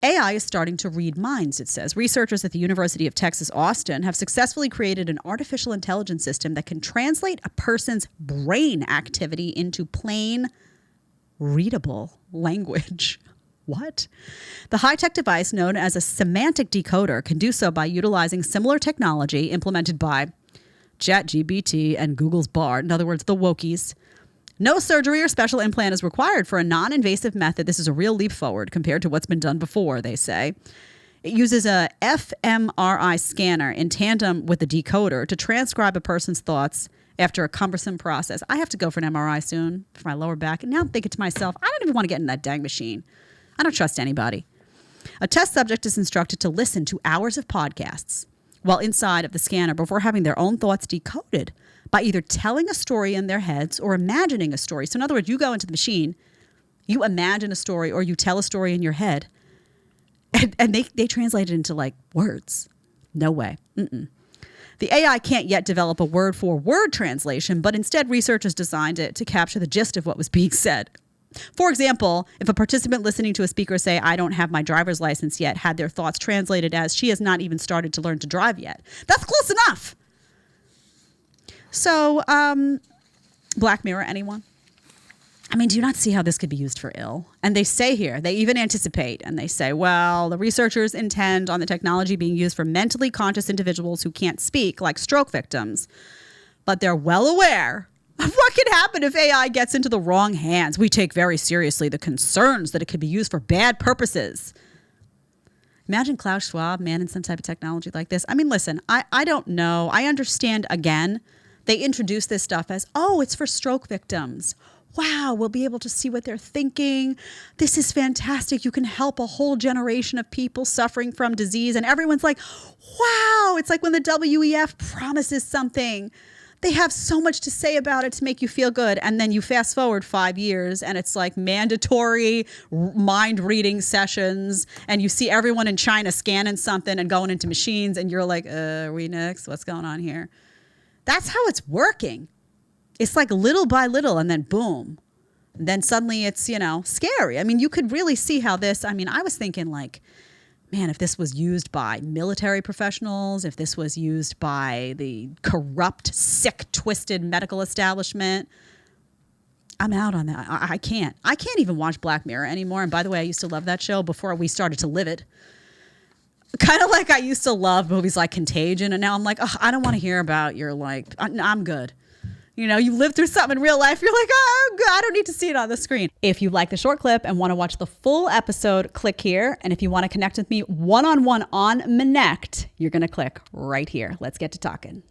AI is starting to read minds, it says. Researchers at the University of Texas, Austin, have successfully created an artificial intelligence system that can translate a person's brain activity into plain, readable language. What? The high-tech device known as a semantic decoder can do so by utilizing similar technology implemented by ChatGPT and Google's Bard, in other words, the wokies. No surgery or special implant is required for a non-invasive method. This is a real leap forward compared to what's been done before, they say. It uses a fMRI scanner in tandem with the decoder to transcribe a person's thoughts after a cumbersome process. I have to go for an MRI soon for my lower back. And now I'm thinking to myself, I don't even want to get in that dang machine. I don't trust anybody. A test subject is instructed to listen to hours of podcasts while inside of the scanner before having their own thoughts decoded by either telling a story in their heads or imagining a story. So in other words, you go into the machine, you imagine a story or you tell a story in your head, and they translate it into like words. No way. Mm-mm. The AI can't yet develop a word-for-word translation, but instead researchers designed it to capture the gist of what was being said. For example, if a participant listening to a speaker say, I don't have my driver's license yet, had their thoughts translated as, she has not even started to learn to drive yet. That's close enough. So, Black Mirror, anyone? I mean, do you not see how this could be used for ill? And they say here, they even anticipate, and they say, well, the researchers intend on the technology being used for mentally conscious individuals who can't speak, like stroke victims. But they're well aware of what could happen if AI gets into the wrong hands. We take very seriously the concerns that it could be used for bad purposes. Imagine Klaus Schwab, man, in some type of technology like this. I mean, listen, I don't know. I understand, again, they introduce this stuff as, oh, it's for stroke victims. Wow, we'll be able to see what they're thinking. This is fantastic. You can help a whole generation of people suffering from disease. And everyone's like, wow. It's like when the WEF promises something. They have so much to say about it to make you feel good. And then you fast forward 5 years and it's like mandatory mind reading sessions. And you see everyone in China scanning something and going into machines. And you're like, are we next? What's going on here? That's how it's working. It's like little by little and then boom. And then suddenly it's, scary. I mean, you could really see how this, I was thinking like, man, if this was used by military professionals, if this was used by the corrupt, sick, twisted medical establishment, I'm out on that. I can't even watch Black Mirror anymore. And by the way, I used to love that show before we started to live it. Kind of like I used to love movies like Contagion. And now I'm like, oh, I don't want to hear about your I'm good. You lived through something in real life. You're like, oh, good. I don't need to see it on the screen. If you like the short clip and want to watch the full episode, click here. And if you want to connect with me one-on-one on Connect, you're going to click right here. Let's get to talking.